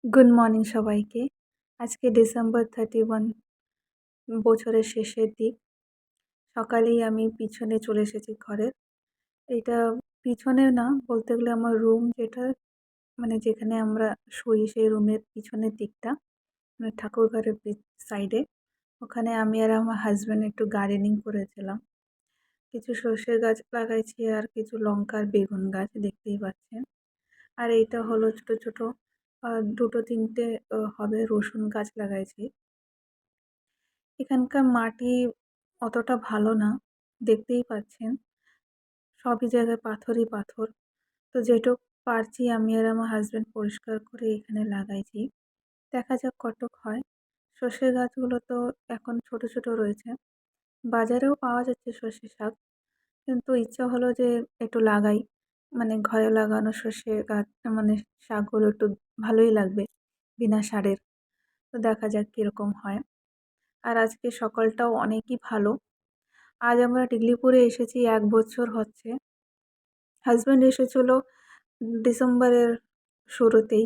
Good morning সবাইকে। আজকে December 31 বছরের শেষের দিক। সকালেই আমি পিছনে চলে এসেছি ঘরের। এটা পিছনে না বলতে গেলে আমার রুম যেটা মানে যেখানে আমরা শুই সেই রুমের পিছনের দিকটা মানে ঠাকুরঘরের সাইডে। ওখানে আমি আর আমার হাসব্যান্ড একটু গার্ডেনিং করেছিলাম। কিছু সর্ষে গাছ লাগাইছি আর কিছু লঙ্কা আর বেগুন গাছ দেখতেই পাচ্ছেন। আর এইটা হলো ছোট, ছোট ২-৩টে হবে রসুন গাছ লাগাইছি। এখানকার মাটি অতটা ভালো না, দেখতেই পাচ্ছেন। সবই জায়গায় পাথরই পাথর। তো যেটুক পারছি আমি আর আমার হাসব্যান্ড পরিষ্কার করে এখানে লাগাইছি। দেখা যাক কতটুক হয়। সর্ষে গাছগুলো তো এখন ছোট, ছোট রয়েছে। বাজারেও পাওয়া যাচ্ছে সর্ষে শাক। কিন্তু ইচ্ছা হলো যে একটু লাগাই। মানে ঘরে লাগানো সর্ষে গাছ মানে শাকগুলো একটু ভালোই লাগবে বিনা সারের। তো দেখা যাক কীরকম হয়। আর আজকে সকালটাও অনেকই ভালো। আজ আমরা টিকলিপুরে এসেছি ১ বছর হচ্ছে। হাসব্যান্ড এসেছিল ডিসেম্বরের শুরুতেই।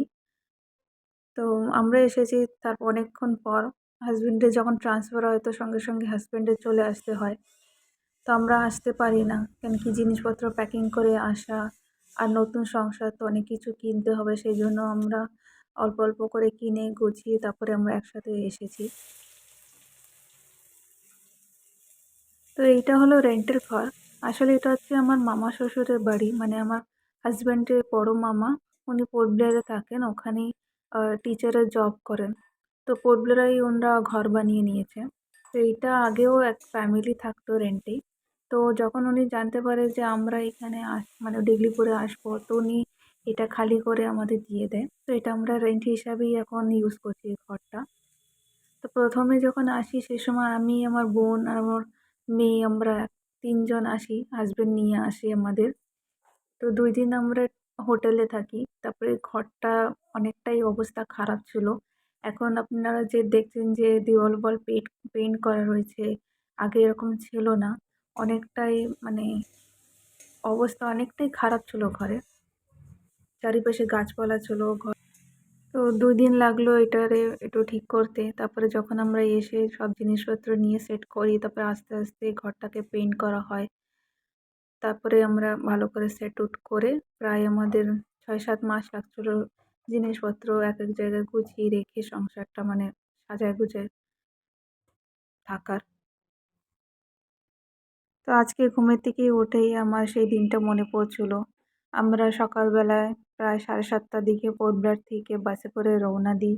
তো আমরা এসেছি তারপর অনেকক্ষণ পর। হাসব্যান্ডের যখন ট্রান্সফার হয় তো সঙ্গে, সঙ্গে হাসব্যান্ডের চলে আসতে হয়। তো আমরা আসতে পারি না। কেন কি জিনিসপত্র প্যাকিং করে আসা আর নতুন সংসার তো অনেক কিছু কিনতে হবে। সেইজন্য আমরা অল্প, অল্প করে কিনে গুছিয়ে তারপরে আমরা একসাথে এসেছি। তো এইটা হলো রেন্টের ঘর। আসলে এটা হচ্ছে আমার মামা শ্বশুরের বাড়ি। মানে আমার হাসব্যান্ডের বড় মামা। উনি পোর্ট ব্লেয়ারে থাকেন। ওখানেই টিচারের জব করেন। তো পোর্ট ব্লেয়ারেই ওনারা ঘর বানিয়ে নিয়েছে। তো এইটা আগেও এক ফ্যামিলি থাকতো রেন্টে। তো যখন উনি জানতে পারে যে আমরা এখানে মানে ডিগলিপুরে আসবো তো উনি এটা খালি করে আমাদের দিয়ে দেয়। তো এটা আমরা রেন্ট হিসাবেই এখন ইউজ করছি এই ঘরটা। তো প্রথমে যখন আসি সে সময় আমি, আমার বোন আর আমার মেয়ে আমরা ৩ জন আসি। হাসব্যান্ড নিয়ে আসি আমাদের। তো ২ দিন আমরা হোটেলে থাকি। তারপরে ঘরটা অনেকটাই অবস্থা খারাপ ছিল। এখন আপনারা যে দেখছেন যে দেওয়াল পেইন্ট করা রয়েছে, আগে এরকম ছিল না। অনেকটাই মানে অবস্থা অনেকটাই খারাপ ছিল ঘরের। চারিপাশে গাছপালা ছিল। তো ২ দিন লাগলো এটারে একটু ঠিক করতে। তারপরে যখন আমরা এসে সব জিনিসপত্র নিয়ে সেট করি, তারপরে আস্তে, আস্তে ঘরটাকে পেইন্ট করা হয়। তারপরে আমরা ভালো করে সেট-উট করে প্রায় আমাদের ৬-৭ মাস লাগছিল জিনিসপত্র এক, এক জায়গায় গুছিয়ে রেখে সংসারটা মানে সাজায় গুছায় থাকার। তো আজকে ঘুমের থেকে উঠেই আমার সেই দিনটা মনে পড়ছিল। আমরা সকালবেলায় প্রায় ৭:৩০টার দিকে পোর্ট ব্লেয়ার থেকে বাসে করে রওনা দিই।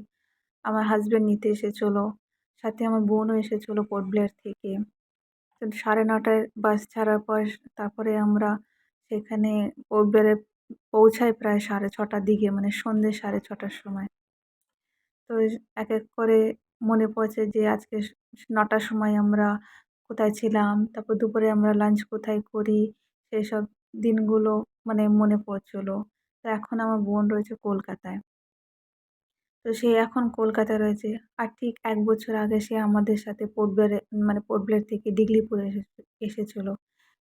আমার হাসব্যান্ড নিতে এসেছিল। সাথে আমার বোনও এসেছিল পোর্ট ব্লেয়ার থেকে। তো ৯:৩০টায় বাস ছাড়ার পর তারপরে আমরা সেখানে পোর্ট ব্লেয়ারে পৌঁছাই প্রায় ৬:৩০টার দিকে মানে সন্ধ্যে ৬:৩০টার সময়। তো এক, এক করে মনে পড়ছে যে আজকে ৯টার সময় আমরা কোথায় ছিলাম, তারপর দুপুরে আমরা লাঞ্চ কোথায় করি, সেসব দিনগুলো মানে মনে পড়ছিল। তো এখন আমার বোন রয়েছে কলকাতায়। তো সে এখন কলকাতায় রয়েছে। আর ঠিক ১ বছর আগে সে আমাদের সাথে পোর্ট ব্লেয়ার থেকে দিগলিপুরে এসেছিল।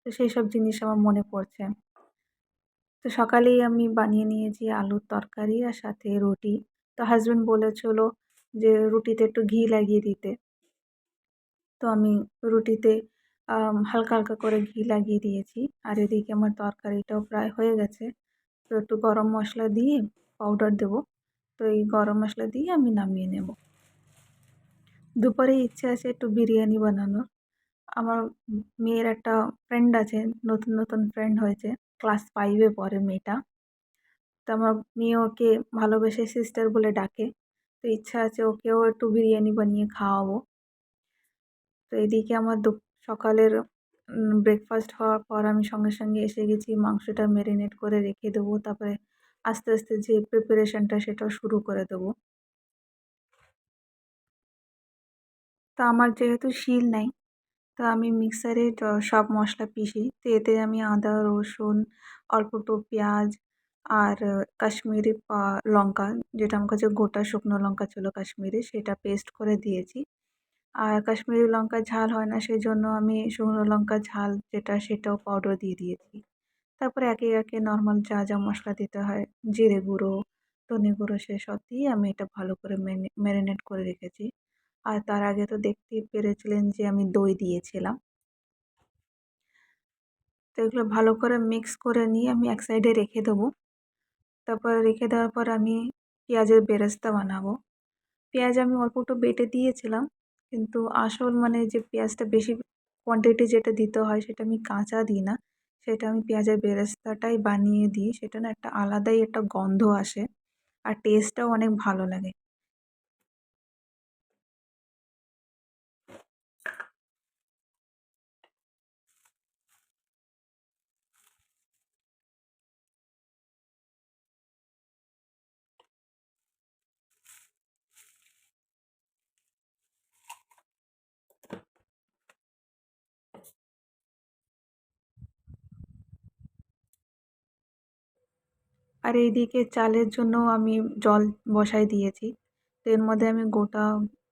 তো সেইসব জিনিস আমার মনে পড়ছে। তো সকালেই আমি বানিয়ে নিয়েছি আলুর তরকারি আর সাথে রুটি। তো হাসব্যান্ড বলেছিল যে রুটিতে একটু ঘি লাগিয়ে দিতে। তো আমি রুটিতে হালকা, হালকা করে ঘি লাগিয়ে দিয়েছি। আর এদিকে আমার তরকারিটাও প্রায় হয়ে গেছে। তো একটু গরম মশলা দিয়ে পাউডার দেবো। তো এই গরম মশলা দিয়ে আমি নামিয়ে নেব। দুপুরে ইচ্ছে আছে একটু বিরিয়ানি বানানোর। আমার মেয়ের একটা ফ্রেন্ড আছে, নতুন, নতুন ফ্রেন্ড হয়েছে। ক্লাস 5 এ পড়ে মেয়েটা। তো আমার মেয়ে ওকে ভালোবেসে সিস্টার বলে ডাকে। তো ইচ্ছা আছে ওকেও একটু বিরিয়ানি বানিয়ে খাওয়াবো। তো এদিকে আমার সকালের ব্রেকফাস্ট হওয়ার পর আমি সঙ্গে, সঙ্গে এসে গেছি মাংসটা মেরিনেট করে রেখে দেবো। তারপরে আস্তে, আস্তে যে প্রিপারেশনটা সেটাও শুরু করে দেবো। তো আমার যেহেতু শিল নাই তো আমি মিক্সারে সব মশলা পিষি। তো এতে আমি আদা, রসুন, অল্প একটু পেঁয়াজ আর কাশ্মীরি লঙ্কা যেটা আমার কাছে গোটা শুকনো লঙ্কা ছিল কাশ্মীরি সেটা পেস্ট করে দিয়েছি। আর কাশ্মীরি লঙ্কার ঝাল হয় না সেজন্য আমি শুকনো লঙ্কার ঝাল যেটা সেটাও পাউডার দিয়ে দিয়েছি। তারপরে একে, একে নরমাল যা, যা মশলা দিতে হয় জিরে গুঁড়ো, ধনে গুঁড়ো সেসব দিয়ে আমি এটা ভালো করে ম্যারিনেট করে রেখেছি। আর তার আগে তো দেখতেই পেরেছিলেন যে আমি দই দিয়েছিলাম। তো এগুলো ভালো করে মিক্স করে নিয়ে আমি এক সাইডে রেখে দেবো। তারপর রেখে দেওয়ার পর আমি পেঁয়াজের বেরেস্তা বানাবো। পেঁয়াজ আমি অল্প একটু বেটে দিয়েছিলাম, কিন্তু আসল মানে যে পেঁয়াজটা বেশি কোয়ান্টিটি যেটা দিতে হয় সেটা আমি কাঁচা দিই না। সেটা আমি পেঁয়াজের বেরেস্তাটাই বানিয়ে দিই। সেটা না একটা আলাদাই একটা গন্ধ আসে আর টেস্টটাও অনেক ভালো লাগে। আর এইদিকে চালের জন্যও আমি জল বসায় দিয়েছি। তো এর মধ্যে আমি গোটা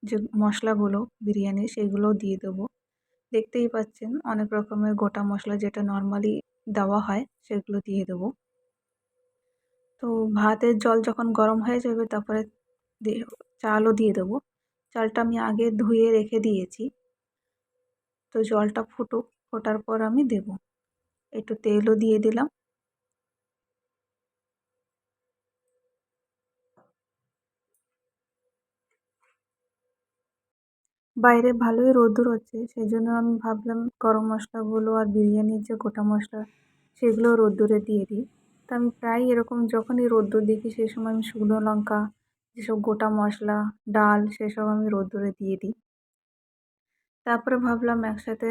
যে মশলাগুলো বিরিয়ানির সেগুলোও দিয়ে দেবো। দেখতেই পাচ্ছেন অনেক রকমের গোটা মশলা যেটা নরমালি দেওয়া হয় সেগুলো দিয়ে দেবো। তো ভাতের জল যখন গরম হয়ে যাবে তারপরে চালও দিয়ে দেবো। চালটা আমি আগে ধুয়ে রেখে দিয়েছি। তো জলটা ফুটুক, ফোটার পর আমি দেবো। একটু তেলও দিয়ে দিলাম। বাইরে ভালোই রোদ্দুর হচ্ছে, সেই জন্য আমি ভাবলাম গরম মশলাগুলো আর বিরিয়ানির যে গোটা মশলা সেগুলো রোদ্দুরে দিয়ে দিই। তো আমি প্রায় এরকম যখনই রোদ্দুর দেখি সেই সময় আমি শুকনো লঙ্কা, যেসব গোটা মশলা, ডাল সেসব আমি রোদ্দুরে দিয়ে দিই। তারপরে ভাবলাম একসাথে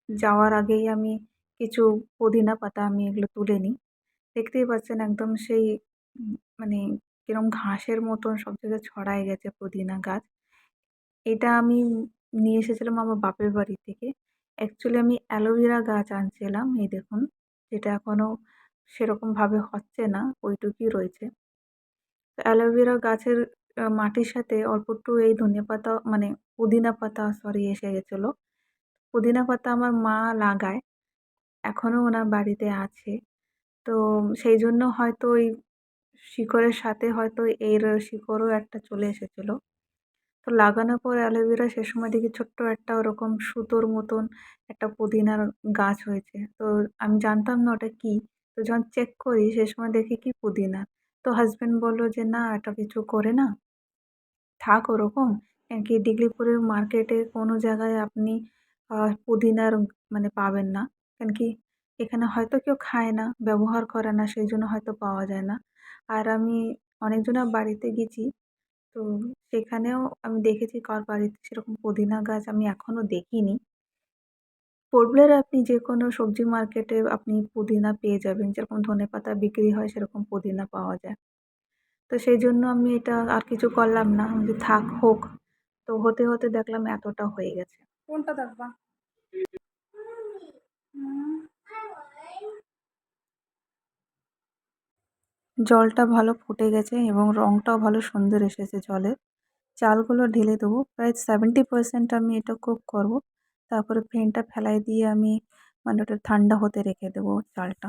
যাওয়ার আগেই আমি কিছু পুদিনা পাতা আমি এগুলো তুলে নিই। দেখতেই পাচ্ছেন একদম সেই মানে কিরম ঘাসের মতন সব জায়গায় ছড়ায় গেছে পুদিনা গাছ। এটা আমি নিয়ে এসেছিলাম আমার বাপের বাড়ি থেকে। অ্যাকচুয়ালি আমি অ্যালোভেরা গাছ আনছিলাম, এই দেখুন, যেটা এখনও সেরকমভাবে হচ্ছে না, ওইটুকুই রয়েছে। তো অ্যালোভেরা গাছের মাটির সাথে অল্প একটু এই ধনেপাতা মানে পুদিনা পাতা সরি এসে গেছিলো। পুদিনা পাতা আমার মা লাগায়, এখনও ওনার বাড়িতে আছে। তো সেই জন্য হয়তো ওই শিকড়ের সাথে হয়তো এর শিকড়ও একটা চলে এসেছিলো। তো লাগানোর পর অ্যালোভেরা সে সময় দেখি ছোট্ট একটা ওরকম সুতোর মতন একটা পুদিনার গাছ হয়েছে। তো আমি জানতাম না ওটা কী। তো যখন চেক করি সে সময় দেখি কি পুদিনা। তো হাসব্যান্ড বলল যে, "না, এটা কিছু করে না। থাক ওরকম। কেন কি ডিগলিপুরের মার্কেটে কোনো জায়গায় আপনি পুদিনার মানে পাবেন না। কেন কি এখানে হয়তো কেউ খায় না, ব্যবহার করে না, সেইজন্য হয়তো পাওয়া যায় না।" আর আমি অনেকজনের বাড়িতে গেছি। তো সেখানেও আমি দেখেছি কার বাড়িতে সেরকম পুদিনা গাছ আমি এখনও দেখিনি। পটলের আপনি যেকোনো সবজি মার্কেটে আপনি পুদিনা পেয়ে যাবেন। যেরকম ধনেপাতা বিক্রি হয় সেরকম পুদিনা পাওয়া যায়। তো সেইজন্য আমি এটা আর কিছু করলাম না। আমি বলি থাক হোক। তো হতে, হতে দেখলাম এতটা হয়ে গেছে। কোনটা দেখবা? হুম। জলটা ভালো ফুটে গেছে এবং রঙটাও ভালো সুন্দর এসেছে জলের। চালগুলো ঢেলে দেবো। প্রায় 70% আমি এটা কুক করব। তারপরে ফ্লেমটা ফেলাই দিয়ে আমি মানে ওটা ঠান্ডা হতে রেখে দেবো চালটা।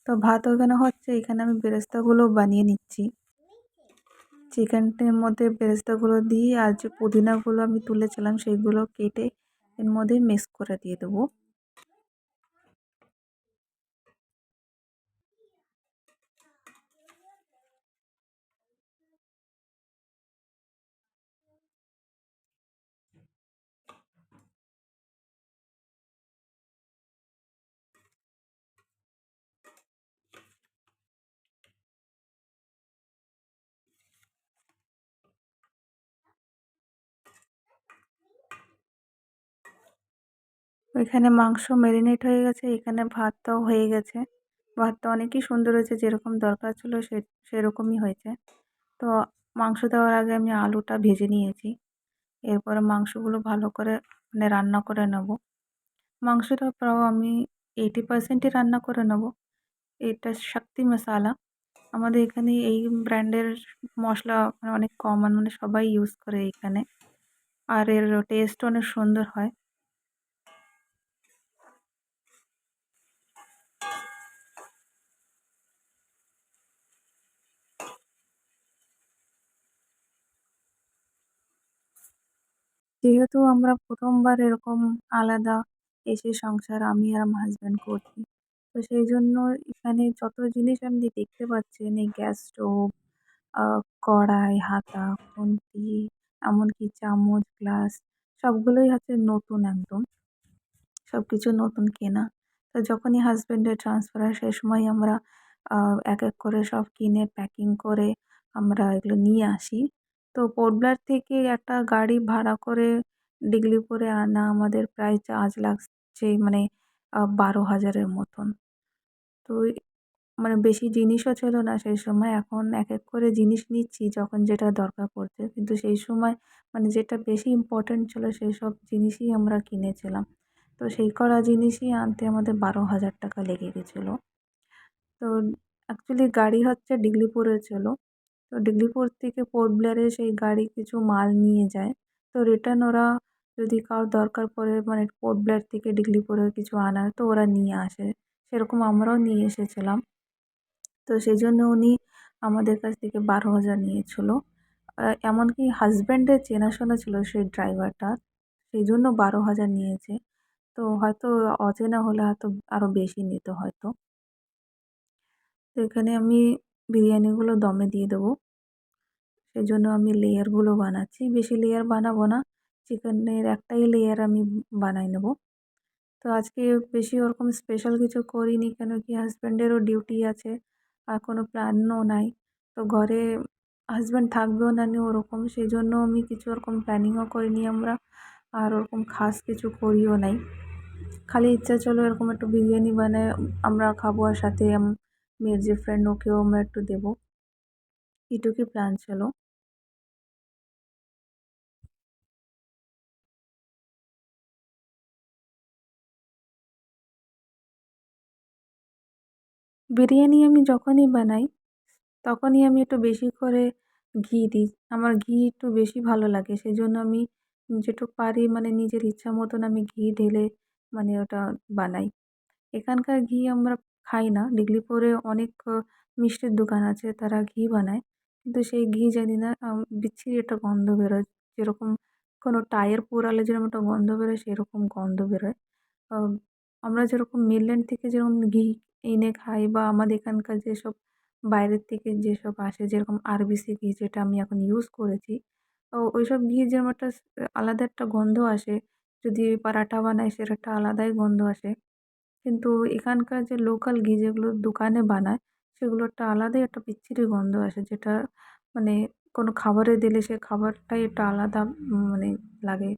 তো ভাত ওখানে হচ্ছে, এখানে আমি বেরেস্তাগুলো বানিয়ে নিচ্ছি। চিকেনটার মধ্যে বেরেস্তাগুলো দিয়ে আর যে পুদিনাগুলো আমি তুলেছিলাম সেইগুলো কেটে এর মধ্যে মিক্স করে দিয়ে দেবো। এখানে মাংস ম্যারিনেট হয়ে গেছে, এখানে ভাতটাও হয়ে গেছে। ভাতটা অনেকই সুন্দর হয়েছে, যেরকম দরকার ছিল সেরকমই হয়েছে। তো মাংস দেওয়ার আগে আমি আলুটা ভেজে নিয়েছি। এরপরে মাংসগুলো ভালো করে মানে রান্না করে নেব। মাংসটা প্রায় আমি 80%ই রান্না করে নেব। এটা শক্তি মশালা। আমাদের এখানে এই ব্র্যান্ডের মশলা মানে অনেক কমন, মানে সবাই ইউজ করে এখানে। আর এর টেস্ট অনেক সুন্দর হয়। যেহেতু আমরা ১ম বার এরকম আলাদা এসে সংসার আমি আর আমার হাসব্যান্ড করছি। তো সেইজন্য এখানে যত জিনিস আপনি দেখতে পাচ্ছেন এই গ্যাস স্টোভ, আ কড়াই, হাতা, খুন্তি, এমনকি চামচ, গ্লাস সবগুলোই হচ্ছে নতুন একদম। সবকিছু নতুন কেনা। তো যখনই হাসব্যান্ডের ট্রান্সফার হয় সেই সময় আমরা আ এক, এক করে সব কিনে প্যাকিং করে আমরা এগুলো নিয়ে আসি। তো পোর্ট ব্লেয়ার থেকে একটা গাড়ি ভাড়া করে ডিগলিপুরে আনা আমাদের প্রায় চার্জ লাগছে মানে ১২,০০০ এর মতন। তো মানে বেশি জিনিসও ছিল না সেই সময়। এখন এক, এক করে জিনিস নিচ্ছি যখন যেটা দরকার পড়ছে। কিন্তু সেই সময় মানে যেটা বেশি ইম্পোর্টেন্ট ছিল সেসব জিনিসই আমরা কিনেছিলাম। তো সেই করা জিনিসই আনতে আমাদের ১২,০০০ টাকা লেগে গেছিলো। তো অ্যাকচুয়ালি গাড়ি হচ্ছে ডিগলিপুরে ছিল। তো ডিগলিপুর থেকে পোর্ট ব্লেয়ারে সেই গাড়ি কিছু মাল নিয়ে যায়। তো রিটার্ন ওরা যদি কারোর দরকার পড়ে মানে পোর্ট ব্লেয়ার থেকে ডিগলিপুরে কিছু আনার তো ওরা নিয়ে আসে। সেরকম আমরাও নিয়ে এসেছিলাম। তো সেজন্য উনি আমাদের কাছ থেকে ১২,০০০ নিয়েছিল। এমনকি হাসব্যান্ডের চেনাশোনা ছিল সেই ড্রাইভারটা। সেজন্য ১২,০০০ নিয়েছে। তো হয়তো অচেনা হলে হয়তো আরও বেশি নিত হয়তো। তো এখানে আমি বিরিয়ানিগুলো দমে দিয়ে দেবো। সেজন্য আমি লেয়ারগুলো বানাচ্ছি। বেশি লেয়ার বানাবো না। চিকেনের একটাই লেয়ার আমি বানাই নেব। তো আজকে বেশি ওরকম স্পেশাল কিছু করিনি কেন কি হাসব্যান্ডেরও ডিউটি আছে। আর কোনো প্ল্যানও নাই। তো ঘরে হাসব্যান্ড থাকবেও না নি ওরকম সেজন্য আমি কিছু ওরকম প্ল্যানিংও করিনি আমরা। আর ওরকম খাস কিছু করিও নাই। খালি ইচ্ছা ছিল এরকম একটু বিরিয়ানি বানায় আমরা খাবো আর সাথে মেয়ের যে ফ্রেন্ড ওকেও আমরা একটু দেবো। এটুকুই প্ল্যান ছিল। বিরিয়ানি আমি যখনই বানাই তখনই আমি একটু বেশি করে ঘি দিই। আমার ঘি একটু বেশি ভালো লাগে। সেজন্য আমি যেটুক পারি মানে নিজের ইচ্ছা মতন আমি ঘি ঢেলে মানে ওটা বানাই। এখানকার ঘি আমরা খাই না। ডিগলিপুরে অনেক মিষ্টির দোকান আছে তারা ঘি বানায়। কিন্তু সেই ঘি জানি না বিচ্ছিরি একটা গন্ধ বেরোয়। যেরকম কোনো টায়ার পোড়ালে যেরকম একটা গন্ধ বেরোয় সেরকম গন্ধ বেরোয়। আ আমরা যেরকম মিডল্যান্ড থেকে যেরকম ঘি এনে খাই বা আমাদের এখানকার যেসব বাইরের থেকে যেসব আসে যেরকম আরবিসি ঘি যেটা আমি এখন ইউজ করেছি। ওইসব ঘি যেরকম একটা আলাদা একটা গন্ধ আসে। যদি পরাঠা বানাই সের একটা আলাদাই গন্ধ আসে। কিন্তু এখানকার যে লোকাল ঘি যেগুলো দোকানে বানায় সেগুলো একটা আলাদাই একটা বিচ্ছিরি গন্ধ আসে যেটা মানে কোনো খাবারে দিলে সে খাবারটাই একটা আলাদা মানে লাগে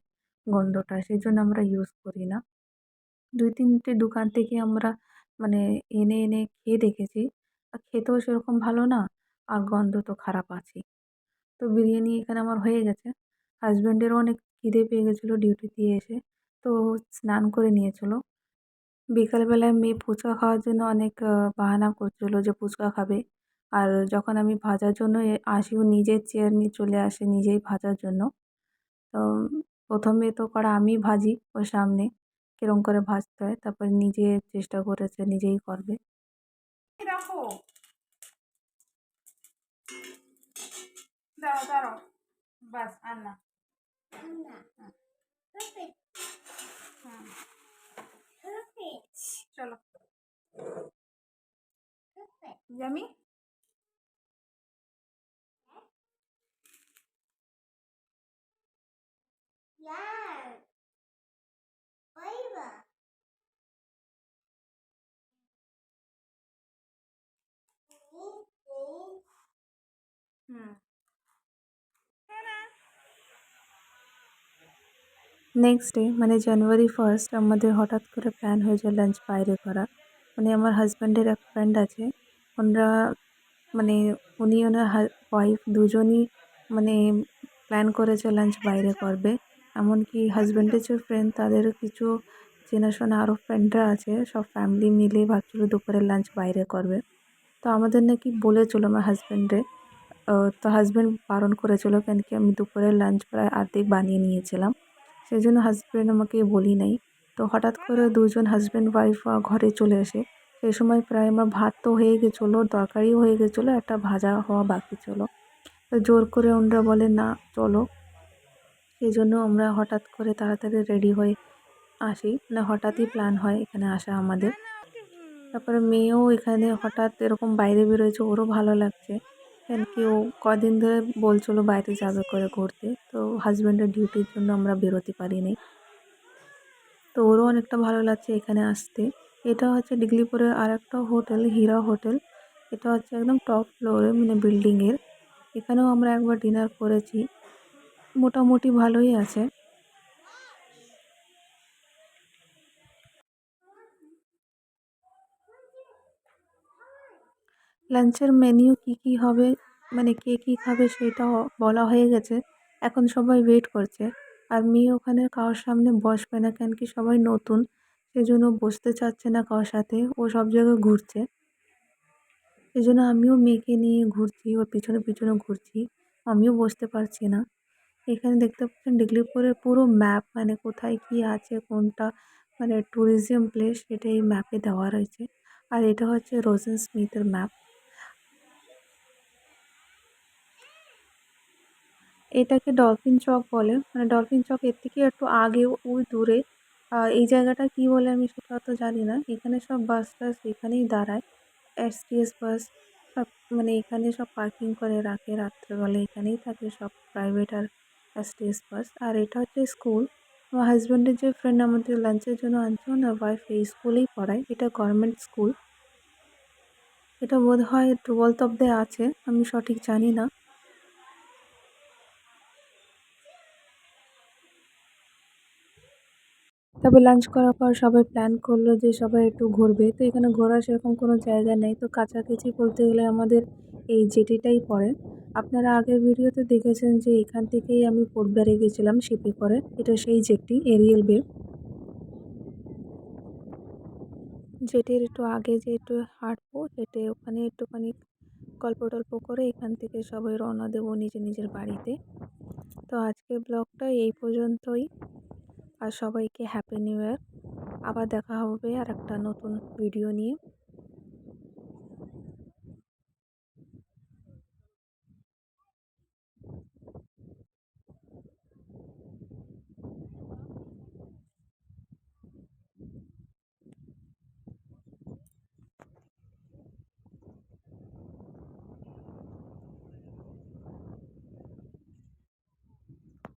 গন্ধটা। সেজন্য আমরা ইউজ করি না। ২-৩ টে দোকান থেকে আমরা মানে এনে খেয়ে দেখেছি। খেতেও সেরকম ভালো না, আর গন্ধ তো খারাপ আছেই। তো বিরিয়ানি এখানে আমার হয়ে গেছে। হাসব্যান্ডেরও অনেক খিদে পেয়ে গেছিলো ডিউটি দিয়ে এসে। তো স্নান করে নিয়েছিল। বিকালবেলায় মেয়ে ফুচকা খাওয়ার জন্য অনেক বাহানা করছিল যে ফুচকা খাবে। আর যখন আমি ভাজার জন্য আসি ও নিজের চেয়ার নিয়ে চলে আসে নিজেই ভাজার জন্য। তো ১ম এ তো কড়া আমিই ভাজি ওর সামনে। কিরম করে ভাজতে হয়। তারপরে নিজে চেষ্টা করেছে নিজেই করবে। রাখো। দাঁড়াও, দাঁড়াও। বাস আর না। হুম, চলো। ইয়াম্মি? হুম। নেক্সট ডে মানে জানুয়ারি 1st আমাদের হঠাৎ করে প্ল্যান হয়ে যায় লাঞ্চ বাইরে করার। মানে আমার হাসব্যান্ডের এক ফ্রেন্ড আছে। ওনারা মানে উনি ওনার ওয়াইফ দুজনই মানে প্ল্যান করেছে লাঞ্চ বাইরে করবে। এমনকি হাসব্যান্ডের যে ফ্রেন্ড তাদেরও কিছু চেনাশোনা আরও ফ্রেন্ডরা আছে। সব ফ্যামিলি মিলে ভাবছিল দুপুরের লাঞ্চ বাইরে করবে। তো আমাদের নাকি বলেছিল আমার হাসব্যান্ডে। তো হাসব্যান্ড বারণ করেছিল কেন কি আমি দুপুরের লাঞ্চ প্রায় অর্ধেক বানিয়ে নিয়েছিলাম। সেজন্য হাসব্যান্ড আমাকে বলি নাই। তো হঠাৎ করে দুজন হাসব্যান্ড ওয়াইফ ঘরে চলে আসে। সেই সময় প্রায় আমার ভাত তো হয়ে গেছিলো, তরকারিও হয়ে গেছিলো, একটা ভাজা হওয়া বাকি ছিল। তো জোর করে ওনারা বলে, "না চলো।" সেই জন্য আমরা হঠাৎ করে তাড়াতাড়ি রেডি হয়ে আসি, মানে হঠাৎই প্ল্যান হয় এখানে আসা আমাদের। তারপরে মেয়েও এখানে হঠাৎ এরকম বাইরে বেরোয়েছে, ওরও ভালো লাগছে, কেন কি ও কদিন ধরে বলছিল বাইরে যাবে করে ঘুরতে, তো হাজব্যান্ডের ডিউটির জন্য আমরা বেরোতে পারিনি। তো ওরও অনেকটা ভালো লাগছে এখানে আসতে। এটা হচ্ছে ডিগলিপুরের আরেকটা হোটেল, হীরা হোটেল। এটা হচ্ছে একদম টপ ফ্লোরে, মানে বিল্ডিংয়ের। এখানেও আমরা একবার ডিনার করেছি, মোটামুটি ভালোই আছে। লাঞ্চের মেনু কী হবে, মানে কে কী খাবে সেটাও বলা হয়ে গেছে, এখন সবাই ওয়েট করছে। আর মেয়ে ওখানে কারোর সামনে বসবে না, কেন কি সবাই নতুন, সেজন্য বসতে চাচ্ছে না কারোর সাথে, ও সব জায়গায় ঘুরছে। সেজন্য আমিও মেয়েকে নিয়ে ঘুরছি, ওর পিছনে পিছনে ঘুরছি, আমিও বসতে পারছি না। এখানে দেখতে পাচ্ছেন ডিগলিপুরের পুরো ম্যাপ, মানে কোথায় কী আছে, কোনটা মানে ট্যুরিজম প্লেস, সেটা এই ম্যাপে দেওয়া রয়েছে। আর এটা হচ্ছে রোজেন স্মিথের ম্যাপ। এটাকে ডলফিন চক বলে, মানে ডলফিন চক এর থেকে একটু আগে ওই দূরে। এই জায়গাটা কী বলে আমি সেটা তো জানি না। এখানে সব বাস টাস এখানেই দাঁড়ায়, এসটিএস বাস সব, মানে এখানে সব পার্কিং করে রাখে রাত্রেবেলা, এখানেই থাকে সব প্রাইভেট আর এসটিএস বাস। আর এটা হচ্ছে স্কুল। আমার হাজব্যান্ডের যে ফ্রেন্ড আমাদের লাঞ্চের জন্য আনছে, ওনার ওয়াইফ এই স্কুলেই পড়ায়, এটা গভর্নমেন্ট স্কুল। এটা বোধহয় 12th অব্দি আছে, আমি সঠিক জানি না। তবে লাঞ্চ করার পর সবাই প্ল্যান করলো যে সবাই একটু ঘুরবে, তো এখানে ঘোরার সেরকম কোনো জায়গা নেই, তো কাছাকাছি বলতে গেলে আমাদের এই জেটিটাই পড়ে। আপনারা আগের ভিডিওতে দেখেছেন যে এখান থেকেই আমি পোর্টব্লেয়ারে গেছিলাম শিপে করে, এটা সেই জেটি এরিয়েল বে। জেটির একটু আগে যে একটু হাঁটবো, হেঁটে ওখানে একটুখানি গল্প টল্প করে এখান থেকে সবাই রওনা দেবো নিজের নিজের বাড়িতে। তো আজকের ব্লগটা এই পর্যন্তই, আর সবাইকে হ্যাপি নিউ ইয়ার। আবার দেখা হবে আর একটা নতুন ভিডিও নিয়ে।